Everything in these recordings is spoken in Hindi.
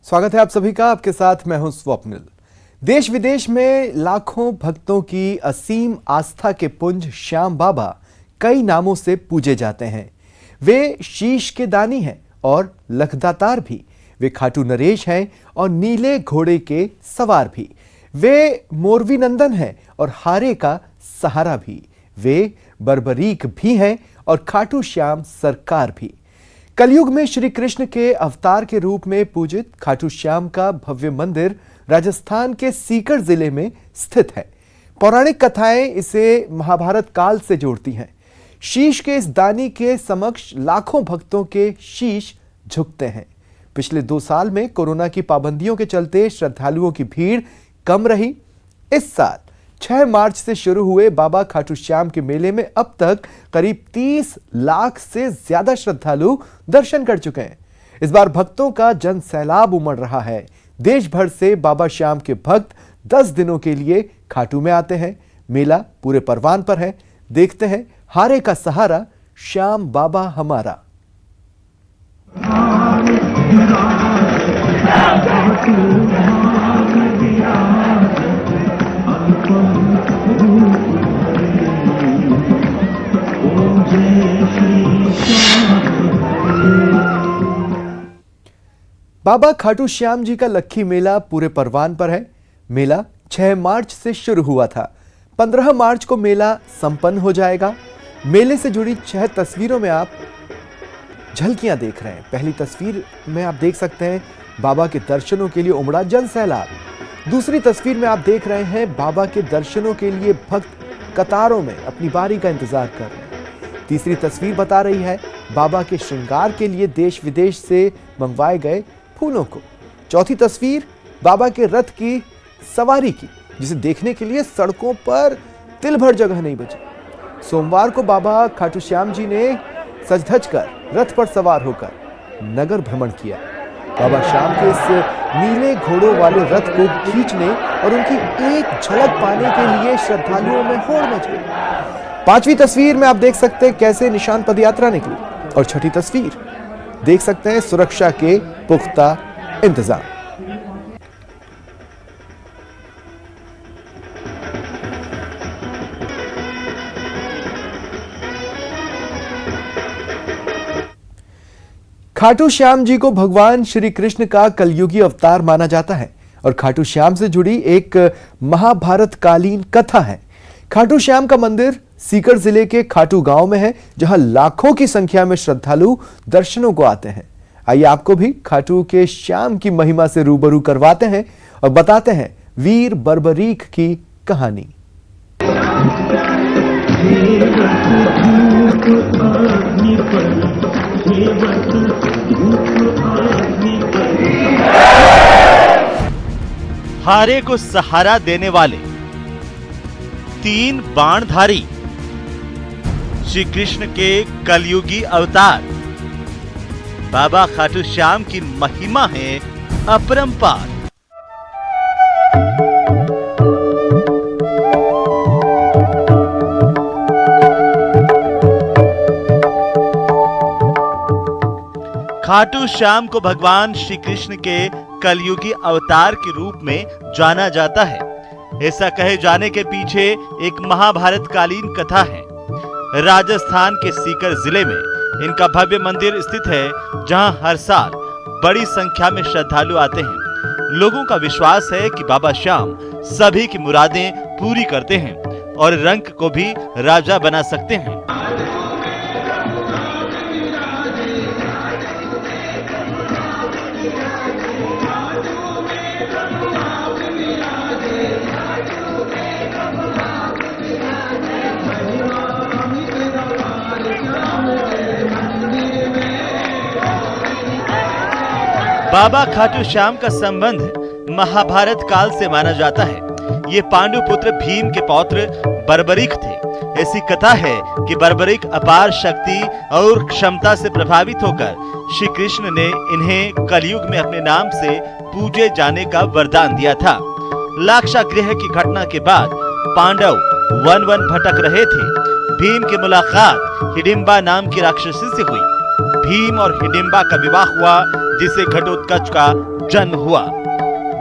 स्वागत है आप सभी का। आपके साथ मैं हूं स्वप्निल। देश विदेश में लाखों भक्तों की असीम आस्था के पुंज श्याम बाबा कई नामों से पूजे जाते हैं। वे शीश के दानी हैं और लखदातार भी। वे खाटू नरेश हैं और नीले घोड़े के सवार भी। वे मोरवी नंदन हैं और हारे का सहारा भी। वे बर्बरीक भी हैं और खाटू श्याम सरकार भी। कलयुग में श्री कृष्ण के अवतार के रूप में पूजित खाटू श्याम का भव्य मंदिर राजस्थान के सीकर जिले में स्थित है। पौराणिक कथाएं इसे महाभारत काल से जोड़ती हैं। शीश के इस दानी के समक्ष लाखों भक्तों के शीश झुकते हैं। पिछले 2 साल में कोरोना की पाबंदियों के चलते श्रद्धालुओं की भीड़ कम रही। इस साल 6 मार्च से शुरू हुए बाबा खाटू श्याम के मेले में अब तक करीब 30 लाख से ज्यादा श्रद्धालु दर्शन कर चुके हैं। इस बार भक्तों का जन सैलाब उमड़ रहा है। देश भर से बाबा श्याम के भक्त 10 दिनों के लिए खाटू में आते हैं। मेला पूरे परवान पर है। देखते हैं हारे का सहारा श्याम बाबा हमारा। बाबा खाटू श्याम जी का लक्खी मेला पूरे परवान पर है। मेला 6 मार्च से शुरू हुआ था। 15 मार्च को मेला संपन्न हो जाएगा। मेले से जुड़ी 6 तस्वीरों में आप झलकियां देख रहे हैं। पहली तस्वीर में आप देख सकते हैं बाबा के दर्शनों के लिए उमड़ा जन सैलाब। दूसरी तस्वीर में आप देख रहे हैं बाबा के दर्शनों के लिए भक्त कतारों में अपनी बारी का इंतजार कर रहे हैं। तीसरी तस्वीर बता रही है बाबा के श्रृंगार के लिए देश विदेश से मंगवाए गए फूलों को। चौथी तस्वीर बाबा के रथ की सवारी की, जिसे देखने के लिए सड़कों पर तिल भर जगह नहीं बची। सोमवार को बाबा खाटू श्याम जी ने सज-धज कर रथ पर सवार होकर नगर भ्रमण किया। बाबा श्याम के इस नीले घोड़ों वाले रथ को खींचने और उनकी एक झलक पाने के लिए श्रद्धालुओं में होड़ मच गई। 5वीं तस्वीर में आप देख सकते हैं कैसे निशान पदयात्रा निकली। और 6ठी तस्वीर देख सकते हैं सुरक्षा के पुख्ता इंतजाम। खाटू श्याम जी को भगवान श्री कृष्ण का कलयुगी अवतार माना जाता है और खाटू श्याम से जुड़ी एक महाभारत कालीन कथा है। खाटू श्याम का मंदिर सीकर जिले के खाटू गांव में है, जहां लाखों की संख्या में श्रद्धालु दर्शनों को आते हैं। आइए आपको भी खाटू के श्याम की महिमा से रूबरू करवाते हैं और बताते हैं वीर बर्बरीक की कहानी। हारे को सहारा देने वाले 3 बाणधारी श्री कृष्ण के कलयुगी अवतार बाबा खाटू श्याम की महिमा है अपरंपार। खाटू श्याम को भगवान श्री कृष्ण के कलयुगी अवतार के रूप में जाना जाता है। ऐसा कहे जाने के पीछे एक महाभारत कालीन कथा है। राजस्थान के सीकर जिले में इनका भव्य मंदिर स्थित है, जहां हर साल बड़ी संख्या में श्रद्धालु आते हैं। लोगों का विश्वास है कि बाबा श्याम सभी की मुरादें पूरी करते हैं और रंग को भी राजा बना सकते हैं। बाबा खाटू श्याम का संबंध महाभारत काल से माना जाता है। ये पांडु पुत्र भीम के पौत्र बर्बरीक थे। ऐसी कथा है कि बर्बरीक अपार शक्ति और क्षमता से प्रभावित होकर श्री कृष्ण ने इन्हें कलयुग में अपने नाम से पूजे जाने का वरदान दिया था। लाक्षागृह की घटना के बाद पांडव वन वन भटक रहे थे। भीम की मुलाकात हिडिंबा नाम की राक्षसी से हुई। भीम और हिडिंबा का विवाह हुआ, जिसे घटोत्कच का जन्म हुआ।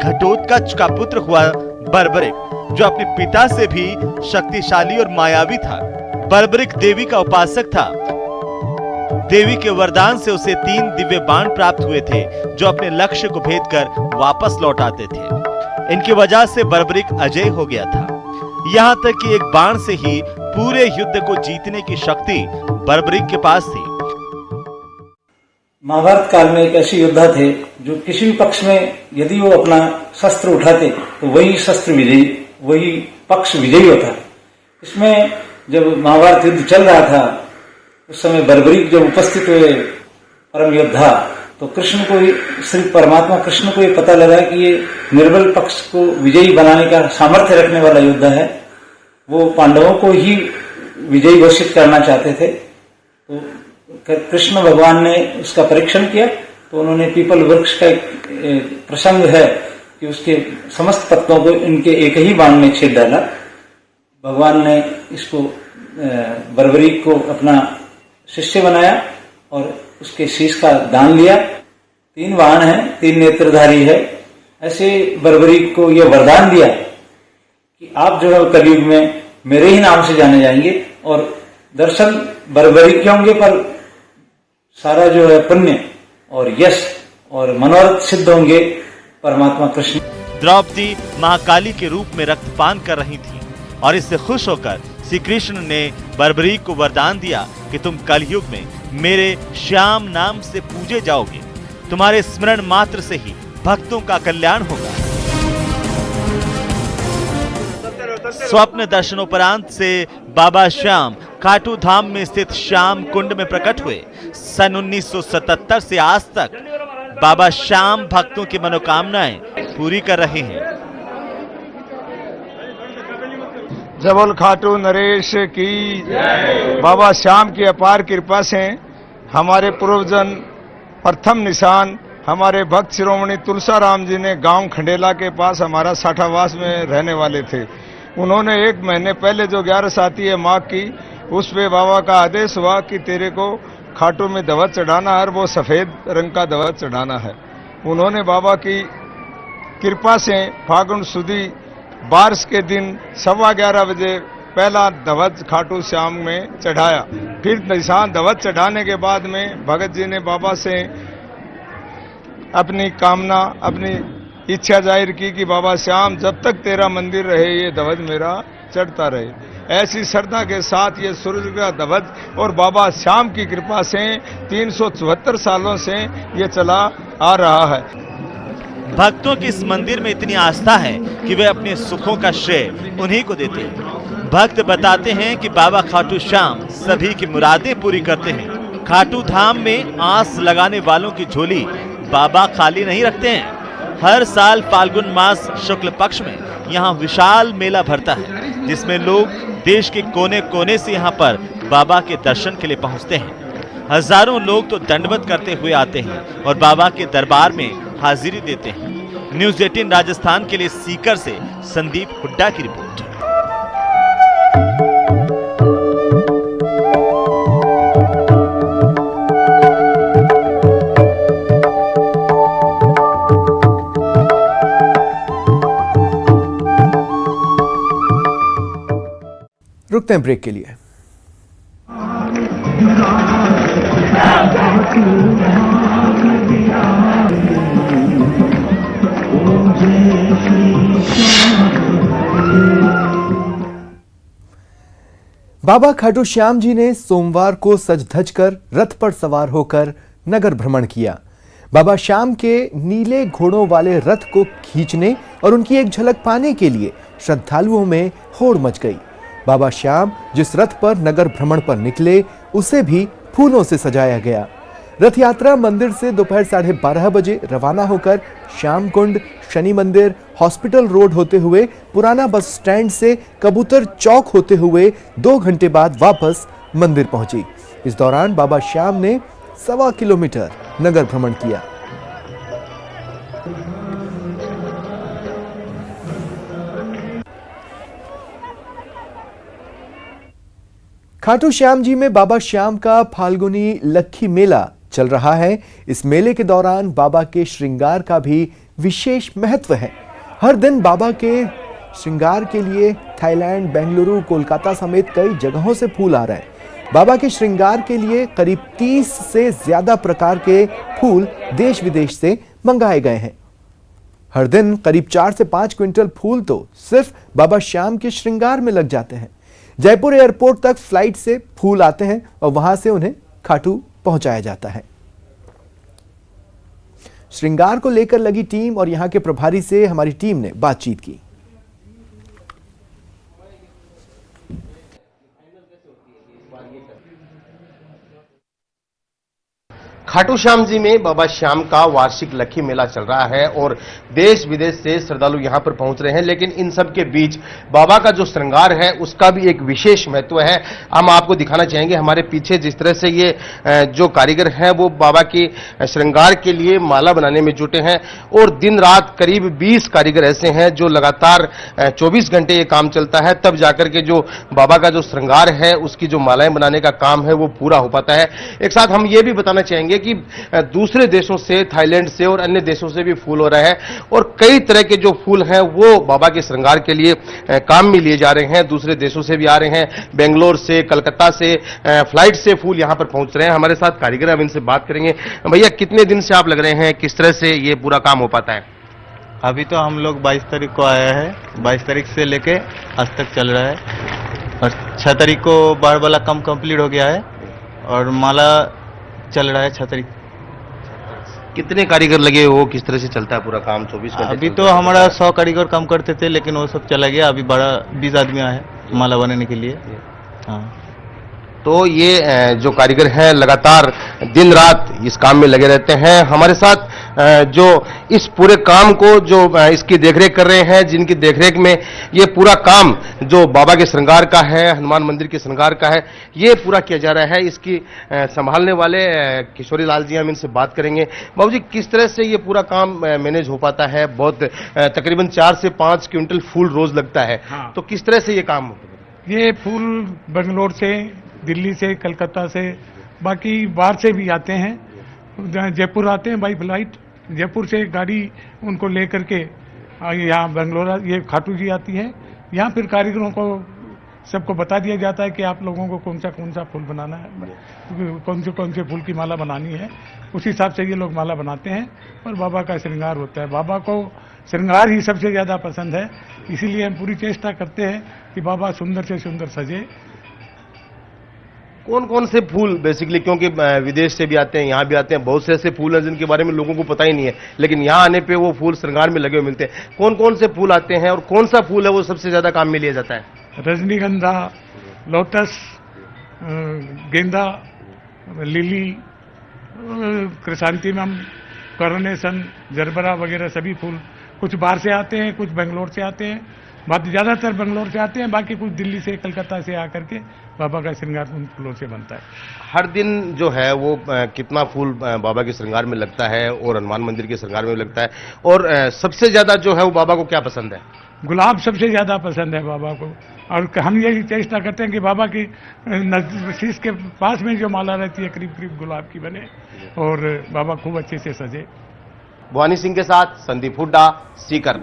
घटोत्कच का पुत्र हुआ बर्बरिक, जो अपने पिता से भी शक्तिशाली और मायावी था। बर्बरिक देवी का उपासक था। देवी के वरदान से उसे 3 दिव्य बाण प्राप्त हुए थे, जो अपने लक्ष्य को भेद कर वापस लौट आते थे। इनकी वजह से बर्बरिक अजय हो गया था। यहाँ तक कि एक बाण से ही पूरे युद्ध को जीतने की शक्ति बर्बरिक के पास थी। महाभारत काल में एक ऐसे योद्धा थे जो किसी भी पक्ष में यदि वो अपना शस्त्र उठाते तो वही शस्त्र विजयी, वही पक्ष विजयी होता। इसमें जब महाभारत युद्ध चल रहा था उस समय बर्बरिक जब उपस्थित हुए परम योद्धा, तो कृष्ण को श्री परमात्मा कृष्ण को ये पता लगा कि ये निर्बल पक्ष को विजयी बनाने का सामर्थ्य रखने वाला योद्धा है। वो पांडवों को ही विजयी घोषित करना चाहते थे। तो कृष्ण भगवान ने उसका परीक्षण किया, तो उन्होंने पीपल वृक्ष का एक प्रसंग है कि उसके समस्त पत्तों को इनके एक ही बाण में छेद डाला। भगवान ने इसको बर्बरिक को अपना शिष्य बनाया और उसके शीश का दान लिया। 3 बाण है, 3 नेत्रधारी है। ऐसे बर्बरिक को यह वरदान दिया कि आप जो है कलयुग में मेरे ही नाम से जाने जाएंगे और दरअसल बर्बरिक के होंगे पर सारा जो है पुण्य और यश और मनोरथ सिद्ध होंगे परमात्मा कृष्ण। द्रौपदी महाकाली के रूप में रक्तपान कर रही थी और इससे खुश होकर श्री कृष्ण ने बर्बरिक को वरदान दिया कि तुम कलयुग में मेरे श्याम नाम से पूजे जाओगे। तुम्हारे स्मरण मात्र से ही भक्तों का कल्याण होगा। स्वप्न दर्शनोपरांत से बाबा श्याम खाटू धाम में स्थित श्याम कुंड में प्रकट हुए। सन 1977 से आज तक बाबा श्याम भक्तों की मनोकामनाएं पूरी कर रहे हैं। जबल खाटू नरेश की बाबा श्याम की अपार कृपा से हमारे पूर्वजन प्रथम निशान हमारे भक्त शिरोमणि तुलसाराम जी ने गांव खंडेला के पास हमारा साठावास में रहने वाले थे। उन्होंने 1 महीने पहले जो 11 साथी है माँ की, उस पे बाबा का आदेश हुआ कि तेरे को खाटू में दवत चढ़ाना है और वो सफेद रंग का दवत चढ़ाना है। उन्होंने बाबा की कृपा से फागुन सुदी बारिश के दिन 11:15 बजे पहला दवत खाटू श्याम में चढ़ाया। फिर निशान दवत चढ़ाने के बाद में भगत जी ने बाबा से अपनी कामना, अपनी इच्छा जाहिर की कि बाबा श्याम जब तक तेरा मंदिर रहे ये ध्वज मेरा चढ़ता रहे। ऐसी श्रद्धा के साथ ये सूर्य का ध्वज और बाबा श्याम की कृपा से 374 सालों से ये चला आ रहा है। भक्तों की इस मंदिर में इतनी आस्था है कि वे अपने सुखों का श्रेय उन्हीं को देते हैं। भक्त बताते हैं कि बाबा खाटू श्याम सभी की मुरादें पूरी करते हैं। खाटू धाम में आस लगाने वालों की झोली बाबा खाली नहीं रखते हैं। हर साल फाल्गुन मास शुक्ल पक्ष में यहाँ विशाल मेला भरता है, जिसमें लोग देश के कोने कोने से यहाँ पर बाबा के दर्शन के लिए पहुँचते हैं। हजारों लोग तो दंडवत करते हुए आते हैं और बाबा के दरबार में हाजिरी देते हैं। न्यूज़ 18 राजस्थान के लिए सीकर से संदीप हुड्डा की रिपोर्ट। रुकते हैं ब्रेक के लिए। बाबा खाटू श्याम जी ने सोमवार को सज धज कर रथ पर सवार होकर नगर भ्रमण किया। बाबा श्याम के नीले घोड़ों वाले रथ को खींचने और उनकी एक झलक पाने के लिए श्रद्धालुओं में होड़ मच गई। बाबा श्याम जिस रथ पर नगर भ्रमण पर निकले उसे भी फूलों से सजाया गया। रथ यात्रा मंदिर से दोपहर 12:30 बजे रवाना होकर श्याम कुंड, शनि मंदिर, हॉस्पिटल रोड होते हुए पुराना बस स्टैंड से कबूतर चौक होते हुए 2 घंटे बाद वापस मंदिर पहुंची। इस दौरान बाबा श्याम ने 1.25 किलोमीटर नगर भ्रमण किया। खाटू श्याम जी में बाबा श्याम का फाल्गुनी लक्खी मेला चल रहा है। इस मेले के दौरान बाबा के श्रृंगार का भी विशेष महत्व है। हर दिन बाबा के श्रृंगार के लिए थाईलैंड, बेंगलुरु, कोलकाता समेत कई जगहों से फूल आ रहे हैं। बाबा के श्रृंगार के लिए करीब 30 से ज्यादा प्रकार के फूल देश विदेश से मंगाए गए हैं। हर दिन करीब 4 से 5 क्विंटल फूल तो सिर्फ बाबा श्याम के श्रृंगार में लग जाते हैं। जयपुर एयरपोर्ट तक फ्लाइट से फूल आते हैं और वहां से उन्हें खाटू पहुंचाया जाता है। श्रृंगार को लेकर लगी टीम और यहां के प्रभारी से हमारी टीम ने बातचीत की। खाटू श्याम जी में बाबा श्याम का वार्षिक लक्खी मेला चल रहा है और देश विदेश से श्रद्धालु यहां पर पहुंच रहे हैं, लेकिन इन सब के बीच बाबा का जो श्रृंगार है उसका भी एक विशेष महत्व है। हम आपको दिखाना चाहेंगे हमारे पीछे जिस तरह से ये जो कारीगर हैं वो बाबा की श्रृंगार के लिए माला बनाने में जुटे हैं और दिन रात करीब 20 कारीगर ऐसे हैं जो लगातार 24 घंटे ये काम चलता है, तब जाकर के जो बाबा का जो श्रृंगार है उसकी जो मालाएं बनाने का काम है वो पूरा हो पाता है। एक साथ हम ये भी बताना चाहेंगे कि दूसरे देशों से, थाईलैंड से और अन्य देशों से भी फूल हो रहे हैं और कई तरह के जो फूल हैं वो बाबा के श्रृंगार के लिए काम में लिए जा रहे हैं। दूसरे देशों से भी आ रहे हैं, बेंगलोर से, कलकत्ता से फ्लाइट से फूल यहां पर पहुंच रहे हैं। हमारे साथ कारीगर अब इनसे बात करेंगे। भैया, कितने दिन से आप लग रहे हैं, किस तरह से ये पूरा काम हो पाता है? अभी तो हम लोग 22 तारीख को आया है, 22 तारीख से लेके आज तक चल रहा है और 6 तारीख को बार वाला काम कंप्लीट हो गया है और माला चल रहा है 6 तारीख। कितने कारीगर लगे हो, किस तरह से चलता है पूरा काम? 24 घंटे? अभी तो हमारा 100 कारीगर काम करते थे, लेकिन वो सब चला गया। अभी 20 आदमी आए हैं माला बनाने के लिए। हाँ, तो ये जो कारीगर हैं लगातार दिन रात इस काम में लगे रहते हैं। हमारे साथ जो इस पूरे काम को जो इसकी देखरेख कर रहे हैं, जिनकी देखरेख में ये पूरा काम जो बाबा के श्रृंगार का है, हनुमान मंदिर के श्रृंगार का है, ये पूरा किया जा रहा है। इसकी संभालने वाले किशोरी लाल जी, हम इनसे बात करेंगे। बाबू जी, किस तरह से ये पूरा काम मैनेज हो पाता है? बहुत तकरीबन 4 से 5 क्विंटल फूल रोज लगता है। हाँ। तो किस तरह से ये काम होता है? ये फूल बेंगलोर से, दिल्ली से, कलकत्ता से, बाकी बाहर से भी आते हैं। जयपुर आते हैं बाई फ्लाइट। जयपुर से गाड़ी उनको लेकर के यहाँ बेंगलोर, ये खाटू जी आती है। यहाँ फिर कारीगरों को सबको बता दिया जाता है कि आप लोगों को कौन सा फूल बनाना है, कौन से फूल की माला बनानी है। उस हिसाब से ये लोग माला बनाते हैं और बाबा का श्रृंगार होता है। बाबा को श्रृंगार ही सबसे ज़्यादा पसंद है, इसीलिए हम पूरी चेष्टा करते हैं कि बाबा सुंदर से सुंदर सजे। कौन कौन से फूल बेसिकली, क्योंकि विदेश से भी आते हैं, यहाँ भी आते हैं, बहुत से ऐसे फूल हैं जिनके बारे में लोगों को पता ही नहीं है, लेकिन यहाँ आने पे वो फूल श्रृंगार में लगे हुए मिलते हैं। कौन कौन से फूल आते हैं और कौन सा फूल है वो सबसे ज्यादा काम में लिया जाता है? रजनीगंधा, लोटस, गेंदा, लिली, क्रिसैंथेमम, कॉरोनेशन, जरबरा वगैरह सभी फूल कुछ बाहर से आते हैं, कुछ बेंगलोर से आते हैं। ज़्यादातर बेंगलोर से आते हैं, बाकी कुछ दिल्ली से, कलकत्ता से आकर के बाबा का श्रृंगार उन फूलों से बनता है। हर दिन जो है वो कितना फूल बाबा के श्रृंगार में लगता है और हनुमान मंदिर के श्रृंगार में लगता है? और सबसे ज्यादा जो है वो बाबा को क्या पसंद है? गुलाब सबसे ज्यादा पसंद है बाबा को, और हम यही चेष्टा करते हैं कि बाबा की शीश के पास में जो माला रहती है करीब करीब गुलाब की बने और बाबा खूब अच्छे से सजे। भवानी सिंह के साथ संदीप हुड्डा, सीकर।